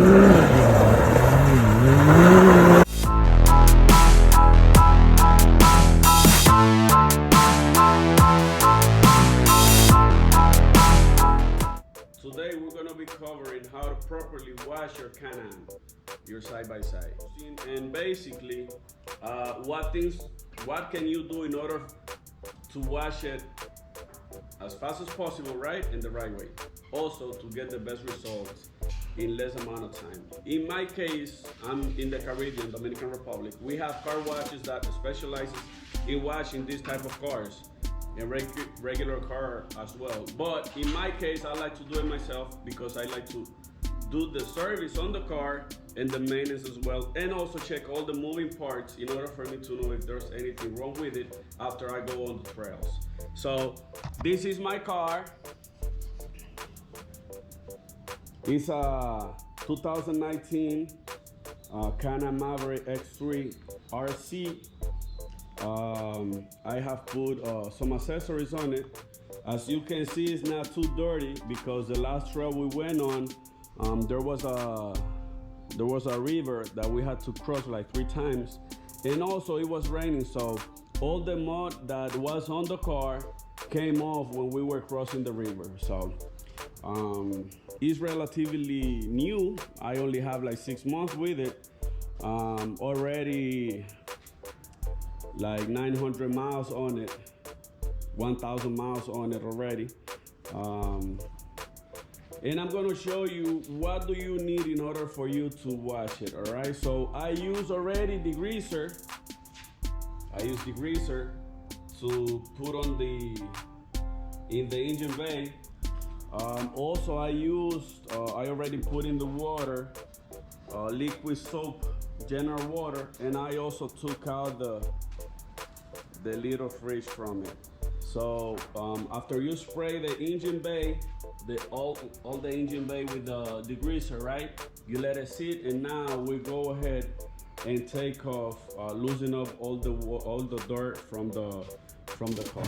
Today we're going to be covering how to properly wash your Can-Am, your side-by-side. And basically, what can you do in order to wash it as fast as possible, right? In the right way. Also to get the best results in less amount of time. In my case, I'm in the Caribbean, Dominican Republic. We have car washes that specializes in washing this type of cars. A regular car as well. But in my case, I like to do it myself because I like to do the service on the car and the maintenance as well, and also check all the moving parts in order for me to know if there's anything wrong with it after I go on the trails. So this is my car. It's a 2019 Can Am Maverick X3 RC. I have put some accessories on it. As you can see, it's not too dirty because the last trail we went on, there was a river that we had to cross like 3 times, and also it was raining, so all the mud that was on the car came off when we were crossing the river. So it's relatively new. I only have like 6 months with it. Already like 900 miles on it, 1,000 miles on it already. And I'm gonna show you what do you need in order for you to wash it, all right? So I use already degreaser. I use degreaser to put on in the engine bay. Also I already put in the water, liquid soap, general water, and I also took out the little fridge from it. So after you spray the engine bay, all the engine bay with the degreaser, right? You let it sit, and now we go ahead and take off, loosen up all the dirt from the car.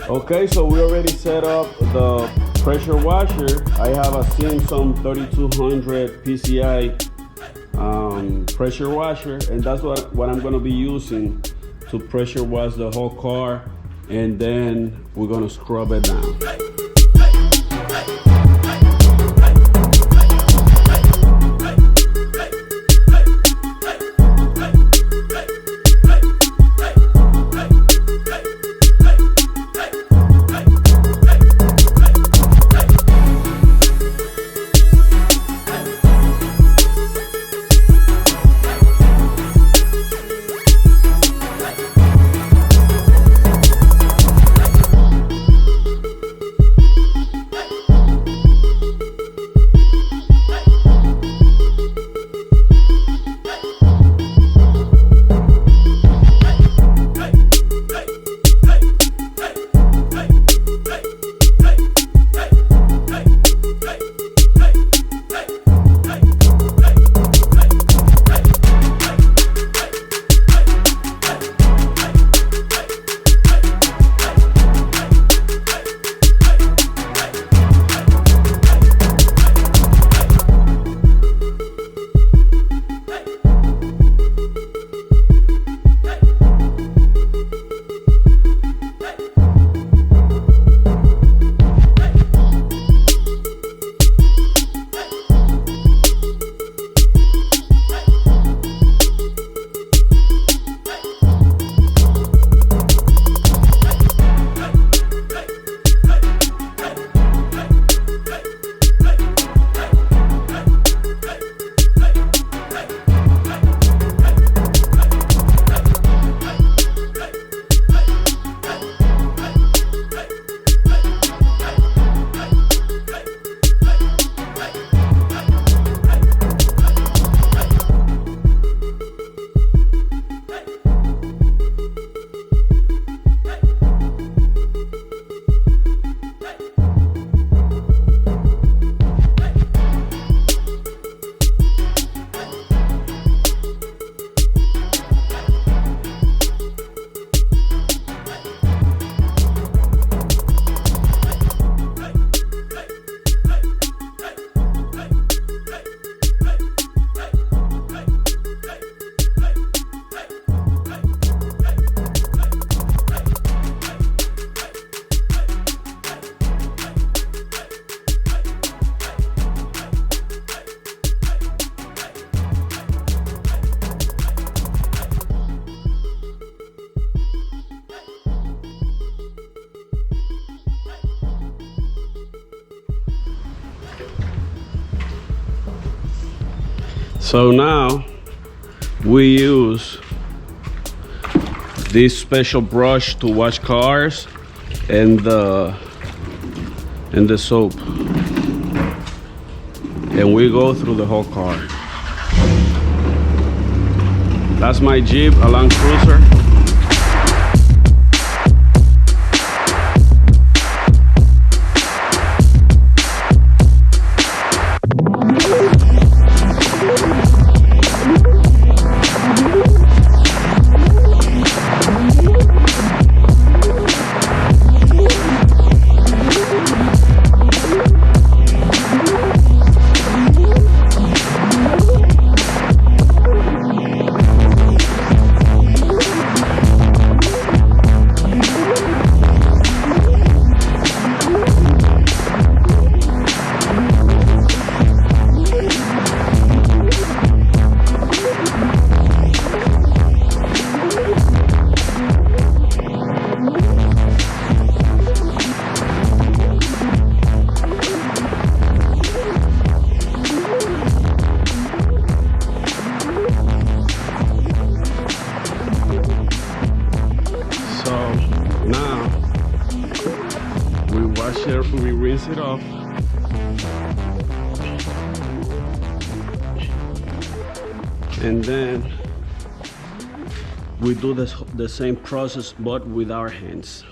Okay, so we already set up the pressure washer. I have a Simpson 3200 PCI pressure washer, and that's what I'm gonna be using to pressure wash the whole car, and then we're gonna scrub it down. So now we use this special brush to wash cars and the soap, and we go through the whole car. That's my Jeep, a Land Cruiser. We rinse it off. And then we do the same process but with our hands.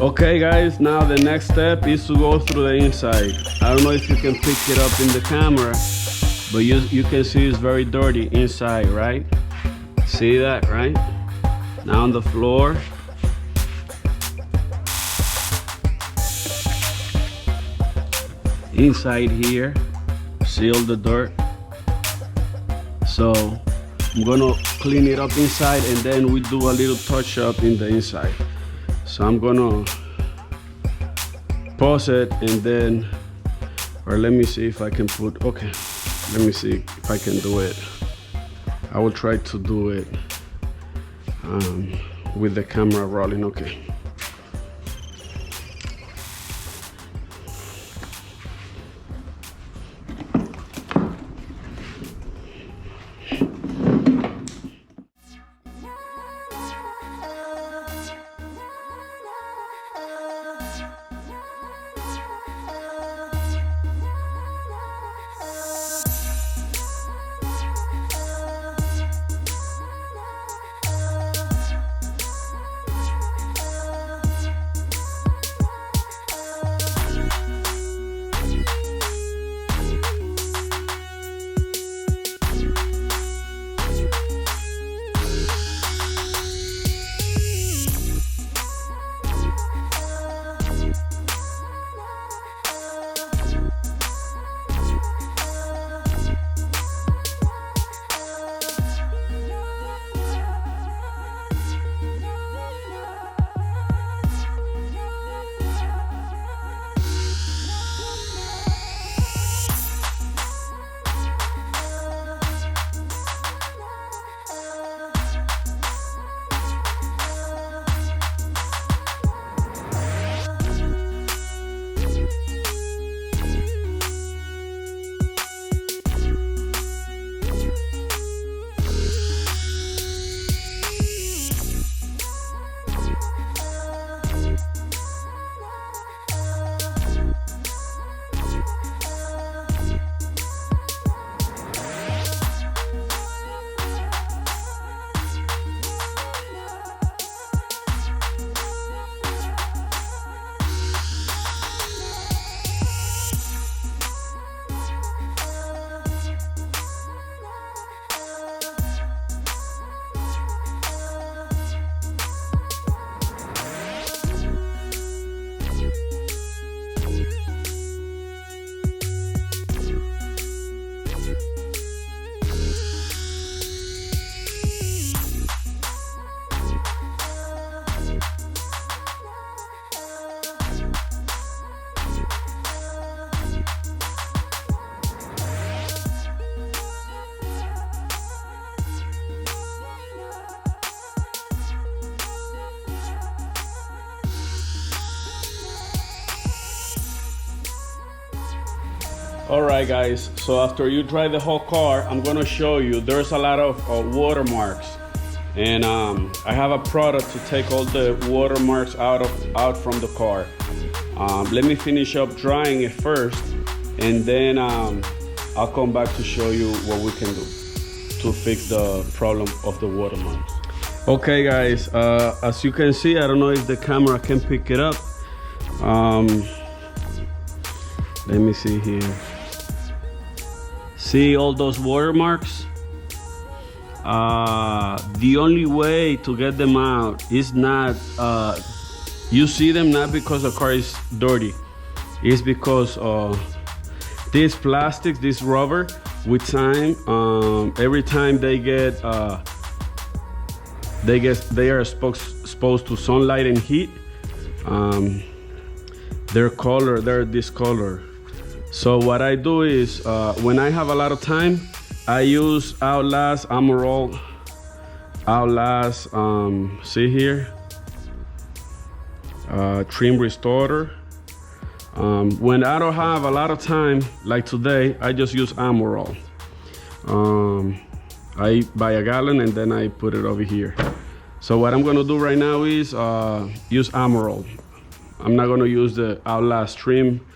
Okay guys, now the next step is to go through the inside. I don't know if you can pick it up in the camera, but you can see it's very dirty inside, right? See that, right? Now on the floor. Inside here, See all the dirt? So I'm gonna clean it up inside, and then we do a little touch up in the inside. So I'm gonna pause it, and then, or let me see if I can put, okay, let me see if I can do it. I will try to do it with the camera rolling. Okay. All right, guys, so after you dry the whole car, I'm gonna show you there's a lot of watermarks, and I have a product to take all the watermarks out from the car. Let me finish up drying it first, and then I'll come back to show you what we can do to fix the problem of the watermarks. Okay, guys, as you can see, I don't know if the camera can pick it up. Let me see here. See all those watermarks? The only way to get them out is not, you see them not because the car is dirty. It's because this plastic, this rubber, with time, every time they are exposed to sunlight and heat, they're this color. So what I do is, when I have a lot of time, I use Outlast, Mural, Outlast, see here, trim restorer. When I don't have a lot of time, like today, I just use Mural. I buy a gallon and then I put it over here. So what I'm gonna do right now is use Mural. I'm not gonna use the Outlast trim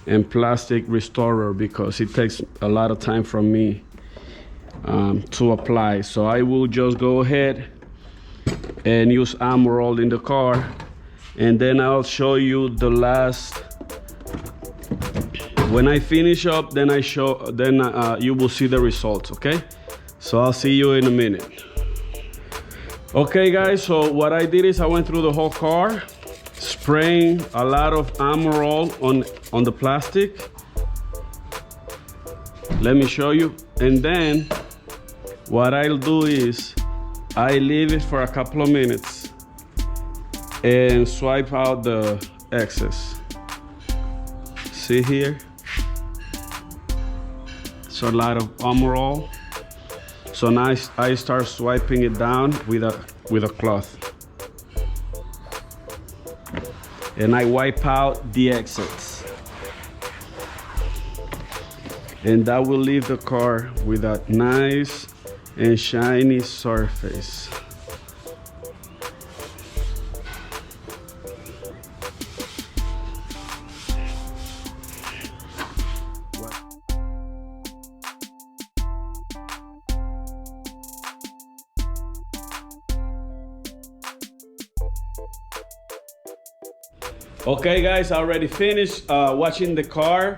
and plastic restorer because it takes a lot of time from me to apply. So I will just go ahead and use Mural in the car, and then I'll show you the last. When I finish up, then you will see the results. Okay, so I'll see you in a minute. Okay, guys, so what I did is I went through the whole car, spraying a lot of Mural on the plastic. Let me show you. And then what I'll do is I leave it for a couple of minutes and swipe out the excess. See here? It's a lot of Mural. So now I start swiping it down with a cloth. And I wipe out the excess. And that will leave the car with a nice and shiny surface. Okay guys, I already finished washing the car,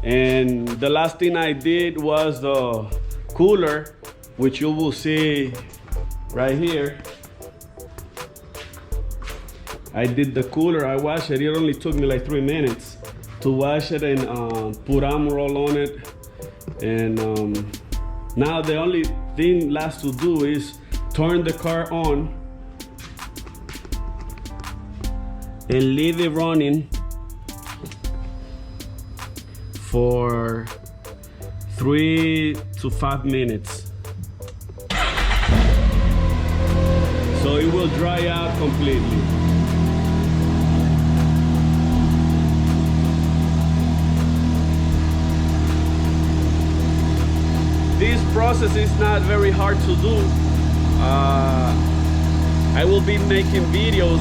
and the last thing I did was the cooler, which you will see right here. I did the cooler, I washed it. It only took me like 3 minutes to wash it and put Mural on it. And now the only thing left to do is turn the car on and leave it running for 3 to 5 minutes. So it will dry out completely. This process is not very hard to do. I will be making videos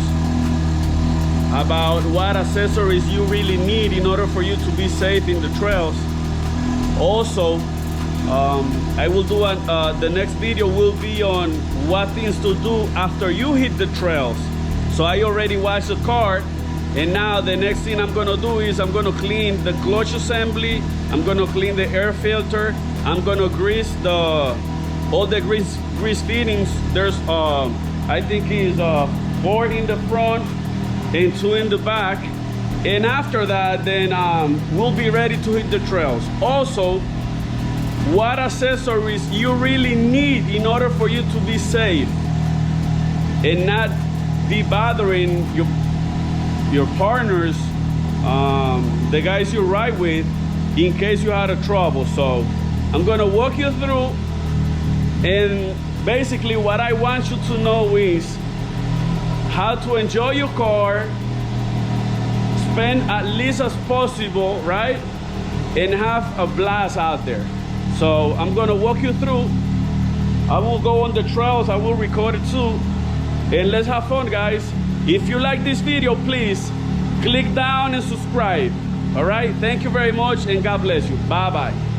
about what accessories you really need in order for you to be safe in the trails. Also, I will do the next video will be on what things to do after you hit the trails. So I already washed the car, and now the next thing I'm gonna do is I'm gonna clean the clutch assembly, I'm gonna clean the air filter, I'm gonna grease all the grease fittings. There's I think is 4 in the front and 2 in the back, and after that then we'll be ready to hit the trails. Also, what accessories you really need in order for you to be safe and not be bothering your partners, the guys you ride with, in case you had a trouble. So I'm gonna walk you through, and basically what I want you to know is how to enjoy your car, spend at least as possible, right? And have a blast out there. So I'm gonna walk you through. I will go on the trails, I will record it too. And let's have fun, guys. If you like this video, please click down and subscribe. All right, thank you very much, and God bless you. Bye-bye.